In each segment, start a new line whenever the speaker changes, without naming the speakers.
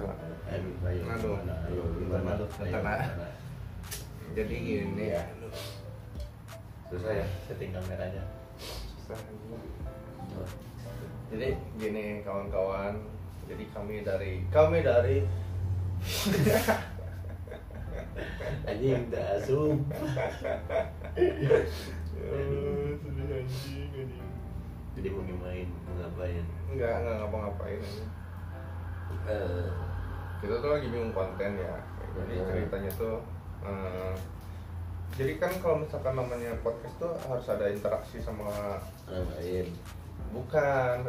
coba.
Aduh, gimana? Jadi gini ya.
Susah ya setting kameranya.
Susah. Jadi gini kawan-kawan. Jadi kami dari
Anjing tak asum.
Sedih anjing.
Jadi mau ngapain?
Enggak ngapa-ngapain aja. Kita tuh lagi bingung konten ya. Jadi ceritanya tuh jadi kan kalau misalkan namanya podcast tuh harus ada interaksi sama
orang lain.
Bukan,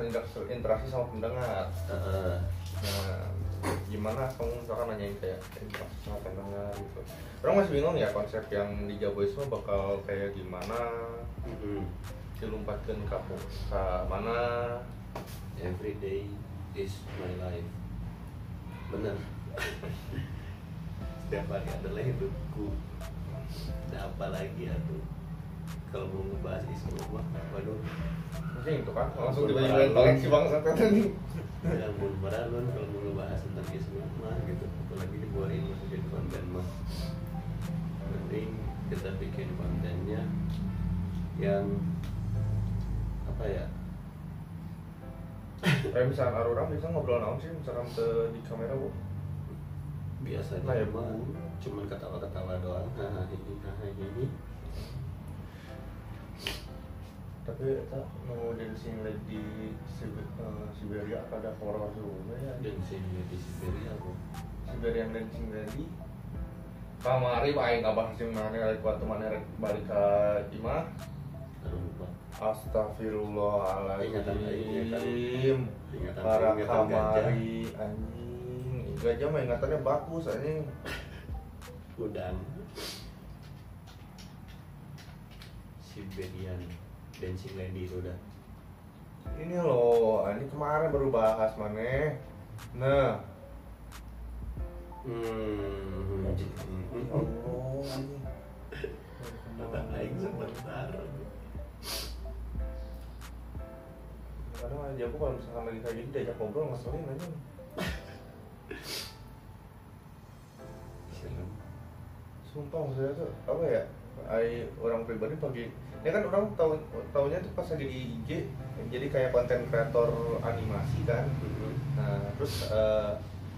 interaksi sama pendengar. Nah, gimana kamu misalkan nanyain kayak interaksi sama pendengar gitu. Orang masih bingung ya konsep yang di Jaboisme bakal kayak gimana. Dilumpatkan kamu ke mana.
Every day is my life. Bener. Setiap hari adalah hidupku. Ada apa lagi atuh? Kalau mau ngebahas isu mah, waduh.
Mungkin itu kan langsung tiba-tiba koleksi bangsa kan.
Ya ampun, meralun kalau mau ngebahas tentang isu mah gitu. Apalagi dibuahin masukin konten mah. Mending kita bikin kontennya yang apa ya?
Kayak misalkan orang bisa ngobrol naon sih misalkan di kamera bu?
Biasanya
nah, ya,
mah cuman ketawa-ketawa doang. Ini.
Tapi kita mau dancing lagi di Siberia ada horor juga ya.
Dancing di Siberia bu.
Siberian dancing lagi. Kamari aing abah sing mana rek waktu mana rek balik ka imah.
Lupa.
Astagfirullahaladzim. Para kamari anjing. Gajah mah ingatannya bagus anjing.
Udang. Siberian Dancing Lady itu udah.
Ini loh, ini kemarin baru bahas maneh. Nah. Allah anjing.
Aing sebentar.
Kadang aja aku kalau misalkan lagi kayak gini diajak ngobrol ngeselin aja. Sumpah maksudnya tuh apa ya? Orang pribadi pagi ini kan orang tahunya tuh pas lagi di IG jadi kayak konten kreator animasi kan. Nah terus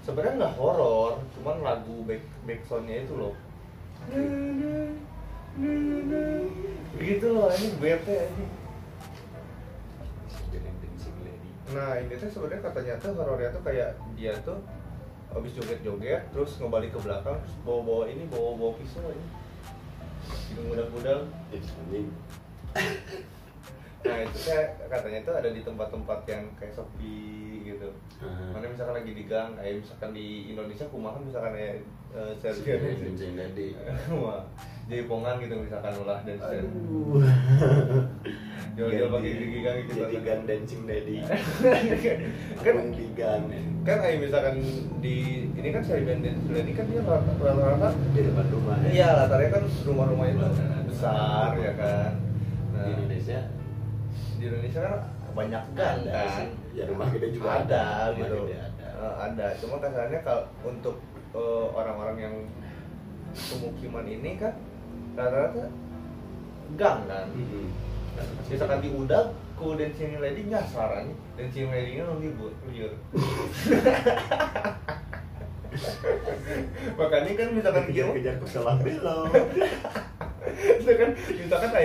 sebenarnya nggak horor, cuman lagu backsoundnya itu loh. Begitu loh, ini bete ini. Nah ini tuh sebenarnya katanya tuh horornya tuh kayak dia tuh habis joget-joget terus ngebalik ke belakang terus bawa pisau ini. Hidung gudang-gudang. Nah itu katanya tuh ada di tempat-tempat yang kayak sepi gitu. Mana misalkan lagi di gang, kayak misalkan di Indonesia kumaha misalkan ya
dancing lady.
Wah, jaipongan gitu misalkan ulah dan jual pakai gigi gang gitu.
Jadi gang dancing lady.
Kan
di gang.
Kan kayak misalkan di ini kan Siberian dancing lady kan dia rata-rata
di depan rumah.
Iya, latarnya kan rumah-rumah itu besar ya kan. Nah, di Indonesia kan banyak gang kan.
Ya rumah gede juga
ada gitu.
Ada.
Ada. Cuma kasarnya kalau untuk orang-orang yang pemukiman ini kan rata-rata gang kan. Misalkan di Udag, ku dancing lady nyasar aja. Dancing lady-nya liur. Makanya kan misalkan
kejar ke salah belok.
Itu kan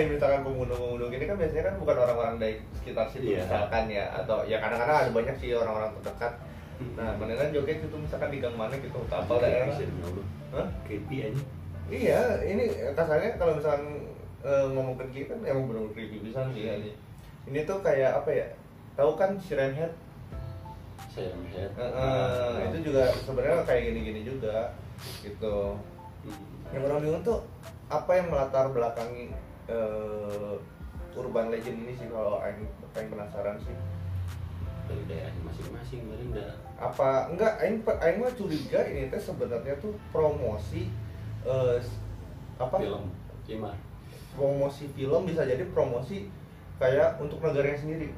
misalkan pembunuh gini kan biasanya kan bukan orang-orang dari sekitar situ misalkan ya, atau ya kadang-kadang ada banyak sih orang-orang terdekat. Nah, mana joget itu misalkan di gang mana gitu, kapal daerah.
Creepy aja.
Iya, ini kasarnya kalau misalkan ngomongin kita kan emang bener creepy pisan sih aja. Ini tuh kayak apa ya? Tahu kan Siren Head?
Siren Head.
Itu juga sebenarnya kayak gini-gini juga gitu. Yang orang bingung tuh apa yang melatar belakangi urban legend ini sih, kalau aing penasaran sih.
Dari daerahnya masing-masing mungkin enggak.
Apa enggak aing mah curiga ini teh sebenarnya tuh promosi apa?
Film. Gimana?
Promosi film, bisa jadi promosi kayak untuk negaranya sendiri.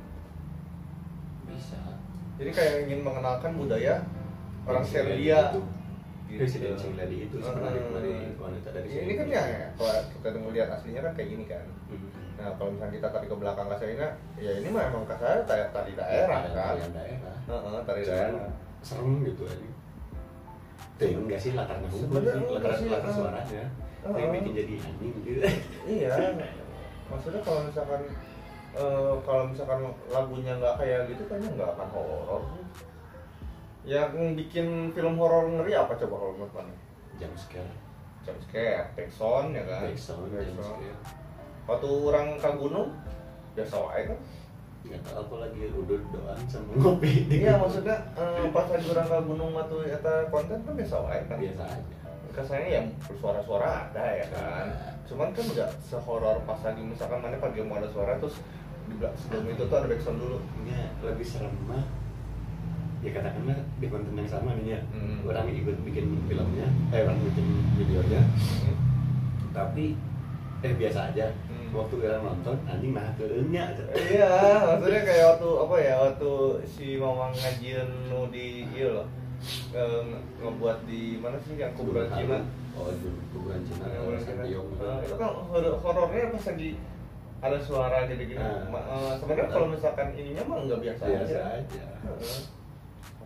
Bisa.
Jadi kayak ingin mengenalkan budaya orang Serbia
Presiden Singladi itu sebenarnya dari wanita dari sini.
Ini kan ya kalau kita melihat aslinya kan kayak gini kan. Nah kalau misalnya kita tarik ke belakang Kasarina, ya ini mah emang Kasarina tari daerah kan. Tari daerah.
Serem gitu aja. Tuh enggak sih latarnya latar suaranya. Yang bikin jadi anjing gitu. Iya.
Maksudnya kalau misalkan lagunya nggak kayak gitu kayaknya nggak akan horor. Yang bikin film horor ngeri apa coba kalau menurut mana?
Jump scare,
backsound ya kan?
Backsound.
Waktu orang ke gunung biasa wae kan?
Nggak tahu aku lagi udah doang sama ngopi.
Iya maksudnya pas lagi orang ke gunung atau eta konten kan biasa wae kan?
Biasa aja.
Kesannya ya suara-suara ada ya kan? Cuman kan nggak sehoror pas lagi misalkan mana pagi mau ada suara terus di sebelum itu tuh ada backsound dulu.
Iya lebih serem mah. Ya katakanlah di konten yang sama nih ya, orang ikut bikin filmnya, orang bikin videonya, tapi biasa aja. Waktu orang nonton, anjing mah kerennya.
Iya, maksudnya kayak waktu si Mamang ngajian di iya loh, ngebuat di mana sih yang kuburan Cina?
Oh, kuburan Cina.
Itu kan horornya pas lagi ada suara gitu-gitu. Sebenarnya kalau misalkan ininya mah nggak biasa aja.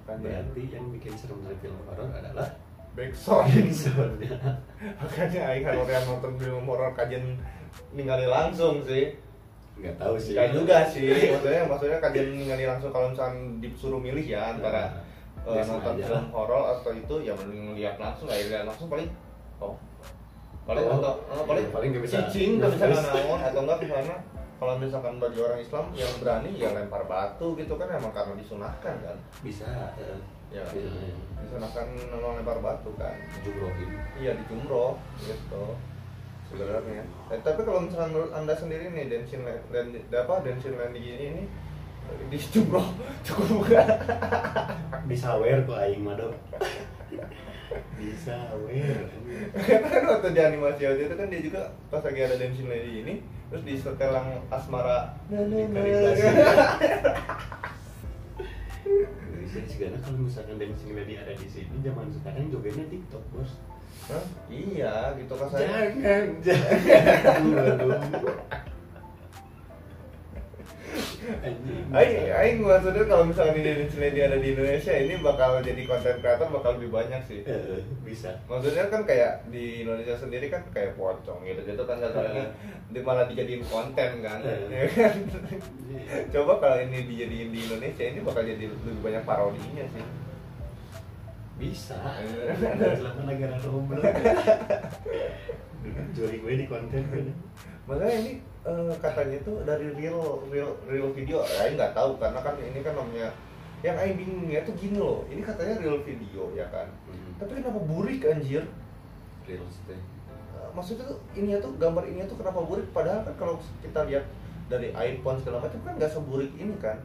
Berarti yang bikin serem dari film horor adalah
backsoundnya. Makanya aing yang nonton film horor kajian ningali langsung sih.
Nggak tahu sih.
Nggak juga sih. Maksudnya kajian ningali langsung kalau misalkan disuruh milih ya antara nonton film horor atau itu ya mending lihat langsung. Lihat langsung paling paling nggak bisa cicing nggak bisa naon atau nggak ke sana. Kalau misalkan bagi orang Islam yang berani ya lempar batu gitu kan emang karena disunahkan kan.
Bisa
ya disunahkan lempar batu kan.
Jumrohin.
Iya di jumroh gitu sebenarnya. Tapi kalau misalkan menurut anda sendiri nih Dancing Land ini di jumroh cukup nggak?
Disawer tuh aing mah dong. Disawer.
Karena kan waktu di animasi waktu itu kan dia juga pas lagi ada Dancing Lady ini terus di setelang asmara
Sekarang kalau misalkan Dancing Lady ada di sini zaman sekarang jogetnya TikTok bos.
Hah? Iya gitu kan saya.
Jangan.
Aing maksudnya kalau misalnya di Dancing Lady ada di Indonesia ini bakal jadi konten kreator bakal lebih banyak sih.
Bisa.
Maksudnya kan kayak di Indonesia sendiri kan kayak pocong gitu kan katanya malah dijadiin konten kan. Ya kan? Coba kalau ini dijadiin di Indonesia ini bakal jadi lebih banyak parodinya sih.
Bisa. Selama negara romblo. Jual gue di konten kan.
Makanya ini katanya tuh dari real video, Aing nggak tahu karena kan ini kan namanya yang Aing bingungnya tuh gini loh, ini katanya real video ya kan, tapi kenapa burik anjir?
Real estate.
Maksudnya tuh ininya tuh gambar ininya tuh kenapa burik? Padahal kan kalau kita lihat dari iPhone segala macam kan nggak seburik ini kan?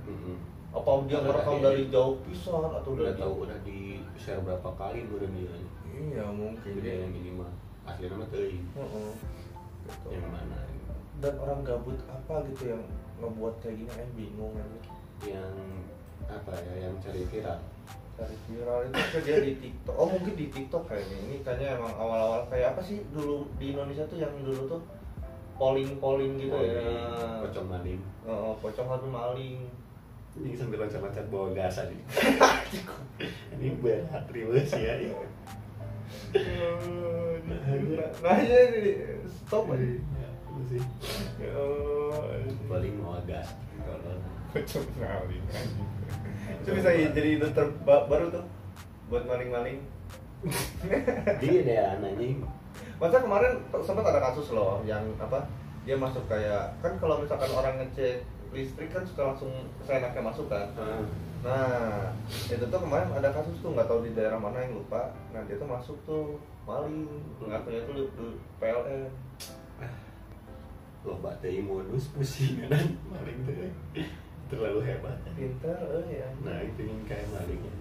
Apa dia merekam dari jauh pisan atau
udah tahu udah di share berapa kali udah nilai?
Iya mungkin.
Jadi yang minimal asli nama teuing.
Gitu.
Yang mana?
Dan orang gabut apa gitu yang ngebuat kayak gini kan bingung kan.
Yang apa ya yang cari viral
itu kan dia di TikTok. Oh mungkin di TikTok kayaknya. Ini kayaknya emang awal-awal kayak apa sih dulu di Indonesia tuh yang dulu tuh polling gitu ya.
Pocong maling.
Pocong tapi maling.
Ini sambil loncat-loncat bawa gas aja. Ini berat riwes ya.
Nah ya stop aja.
Sih. Paling mau gas kalau
pocong maling. Itu bisa jadi dokter baru tuh buat maling-maling.
Dia deh anjing.
Masa kemarin sempat ada kasus loh yang apa? Dia masuk kayak kan kalau misalkan orang ngecek listrik kan suka langsung seenaknya masuk kan. Nah, itu tuh kemarin ada kasus tuh nggak tahu di daerah mana yang lupa. Nah, dia tuh masuk tuh maling, ngakunya tuh PLN.
Loh, batai modus pusing kan maling tuh. Terlalu hebat.
Pinter ya.
Nah, itu yang kayak malingnya.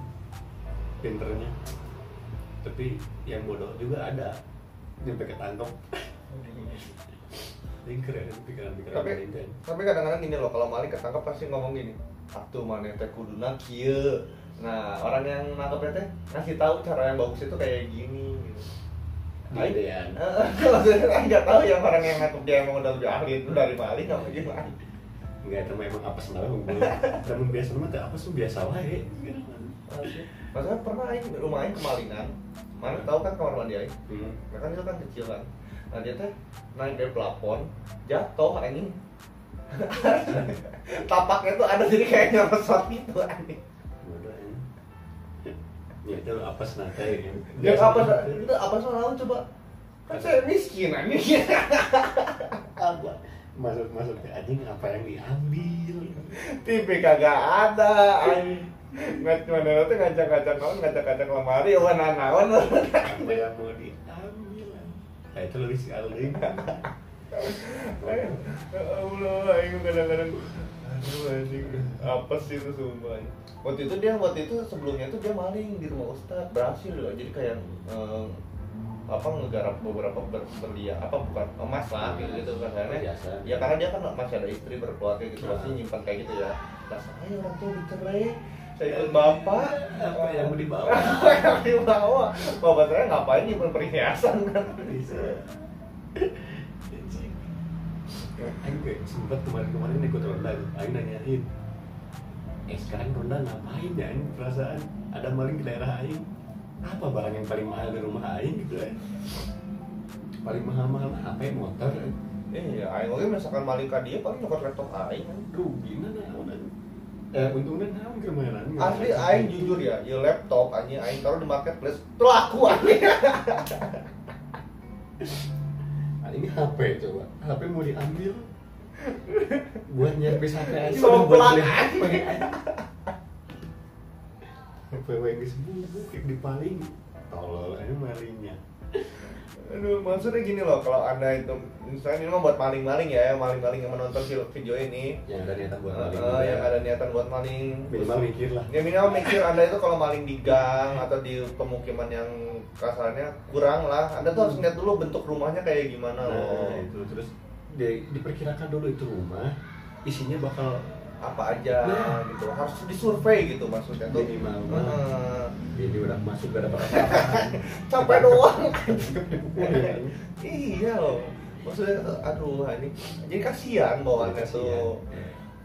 Pinternya. Tapi yang bodoh juga ada. Sampai ketangkep. Ini keren pikiran-pikiran
tapi kadang-kadang gini loh, kalau maling ketangkep pasti ngomong gini, atuh maneh teh kuduna kieu Nah, orang yang nangkepnya teh ngasih tahu cara yang bagus itu kayak gini gitu.
Gedean.
Maksudnya Aing nggak tahu yang orang yang nangkep dia emang udah lebih ahli itu dari maling apa gimana.
Enggak itu emang apa senang unggul. Namun biasa mah teh apa tuh biasa wae.
Maksudnya pernah Aing rumah Aing kemalingan. Mana tahu kan kamar mandi Aing. Nah kan itu kan kecil kan. Nah dia teh naik dari plafon, jatuh anjing. Tapaknya tuh ada jadi kayak nyerosot gitu anjing.
Ya itu apa senate kan?
Ya apa itu apa soal coba? Kan saya miskin anjing.
Apa? Masuk ke anjing apa yang diambil?
TV kagak ada anjing. Nggak cuma tuh ngacak-ngacak lemari warna naon.
Apa yang mau diambil? Nah itu lebih sekali.
Allah, aing kadang-kadang aduh anjing. Apa sih itu sumpah. Waktu itu sebelumnya tuh dia maling di rumah Ustadz, berhasil loh. Jadi kayak ngegarap beberapa berlian bukan emas lah gitu kan karena ya karena dia kan masih ada istri berkeluarga gitu pasti nyimpan kayak gitu ya. Nah saya orang tuh dicerai, saya ikut bapak
Apa yang mau dibawa?
Bapak saya ngapain nyimpan perhiasan kan
Bisa. Aing kayak sempet kemarin ikut ronda, Aing nanyain sekarang ronda ngapain ya? Aing perasaan ada maling di daerah Aing. Apa barang yang paling mahal di rumah Aing gitu kan? Paling mahal apa ya? Motor.
Iya, Aing lagi misalkan maling ka dia paling nyokot laptop Aing kan.
Rugi naon. Untungnya naon kemana?
Asli Aing jujur ya, laptop Aing taruh di marketplace laku anjing.
Ini HP coba. HP mau diambil. Buat nyervis HP aja
Soblak.
buat beli HP. HP yang disebut dipaling. Tolol ini malingnya.
Aduh, maksudnya gini loh, kalau Anda itu misalnya ini mah buat maling-maling ya, maling-maling yang menonton video ini
Yang ada niatan buat maling.
yang ada niatan buat maling.
Minimal mikir lah.
Ya minimal mikir Anda itu kalau maling di gang atau di pemukiman yang kasarnya kurang lah. Anda tuh harus lihat dulu bentuk rumahnya kayak gimana loh.
Nah, itu terus diperkirakan dulu itu rumah isinya bakal
apa aja gitu. Harus disurvei gitu maksudnya tuh.
minimal. Ini udah masuk gak ada apa-apa.
Capek doang.
Dipukulin.
Iya loh. Maksudnya tuh aduh ini. Jadi kasihan bawaannya tuh.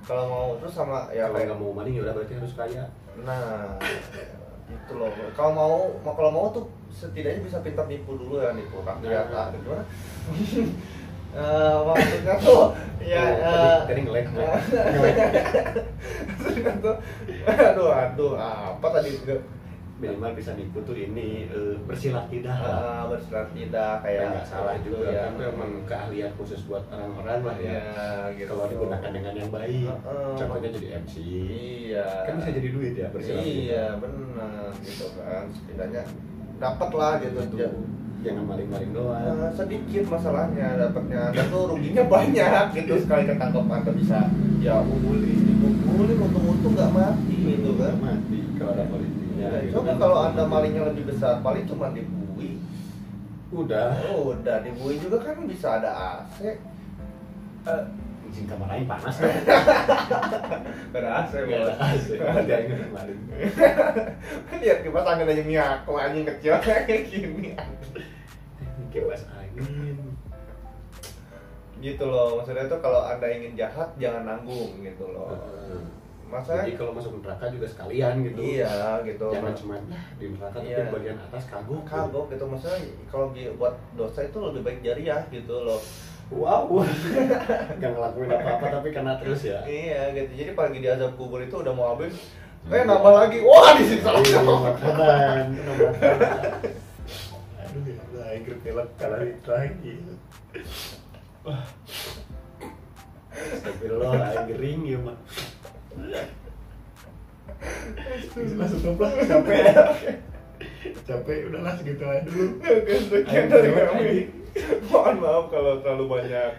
Kalau mau terus sama ya
Kalau
kayak
nggak mau maling ya udah berarti harus kaya.
nah itu loh. Kalau mau tuh setidaknya bisa pintar nipu dulu ya, nipu rakyat lah gimana. Maksudnya tuh ya
tadi nge-lag.
maksudnya tuh aduh apa tadi
Minimal bisa nipu tuh ini bersilat lidah.
bersilat lidah kayak
Nggak salah
gitu
juga
ya.
kan itu emang keahlian khusus buat orang-orang lah ya.
Gitu.
Kalau digunakan dengan yang baik, contohnya jadi MC.
Iya.
Kan bisa jadi duit ya bersilat lidah.
Iya benar gitu kan, setidaknya dapat lah gitu.
Jangan maling-maling doang.
Sedikit masalahnya dapatnya, dan tuh ruginya banyak gitu. Sekali ketangkep Anda bisa ya dipukuli untung-untung nggak mati gitu kan.
Nggak mati kalau ada polisinya. Gitu
Coba
kan.
kalau Anda malingnya lebih besar, paling cuma dibui.
Udah.
Udah dibui juga kan bisa ada AC.
Izin kamar lain panas kan.
Gak ada AC,
Nggak ada AC. Dia ingat maling.
Lihat kipas angin aja miak, anjing kecil kayak gini.
Kipas angin.
Gitu loh, maksudnya tuh kalau Anda ingin jahat jangan nanggung gitu loh.
Jadi kalau masuk neraka juga sekalian gitu.
Iya gitu.
Jangan cuma di neraka tapi bagian atas kagok
gitu. Maksudnya kalau buat dosa itu lebih baik jariah gitu loh.
Wow. Gak ngelakuin apa-apa tapi kena terus ya.
Iya gitu. Jadi pagi di azab kubur itu udah mau habis. Nambah lagi. Wah disiksa lagi.
Makanan. Aduh ya udah air pelek kalah lagi. Wah. Astagfirullah, air gering ya mak. Langsung toplah, capek udahlah segitu aja dulu.
Oke, sekian dari kami. Mohon maaf kalau terlalu banyak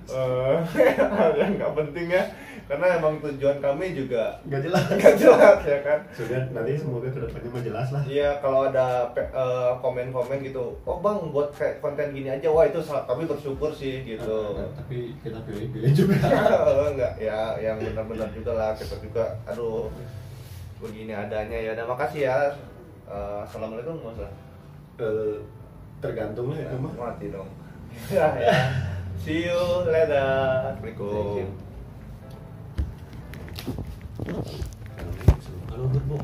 hal yang nggak penting ya, karena emang tujuan kami juga
nggak jelas
ya kan.
Sudah nanti semoga kedepannya mah jelas lah.
Iya, kalau ada komen-komen gitu, oh bang buat kayak konten gini aja, wah itu kami bersyukur sih gitu.
Tapi kita pilih-pilih juga.
Enggak ya, yang benar-benar juga lah, kita juga aduh begini adanya ya. Udah makasih ya. Assalamualaikum Mas.
Tergantung lah itu mah.
Mati dong. Ya. See you later. Assalamualaikum.
Kalau gerbong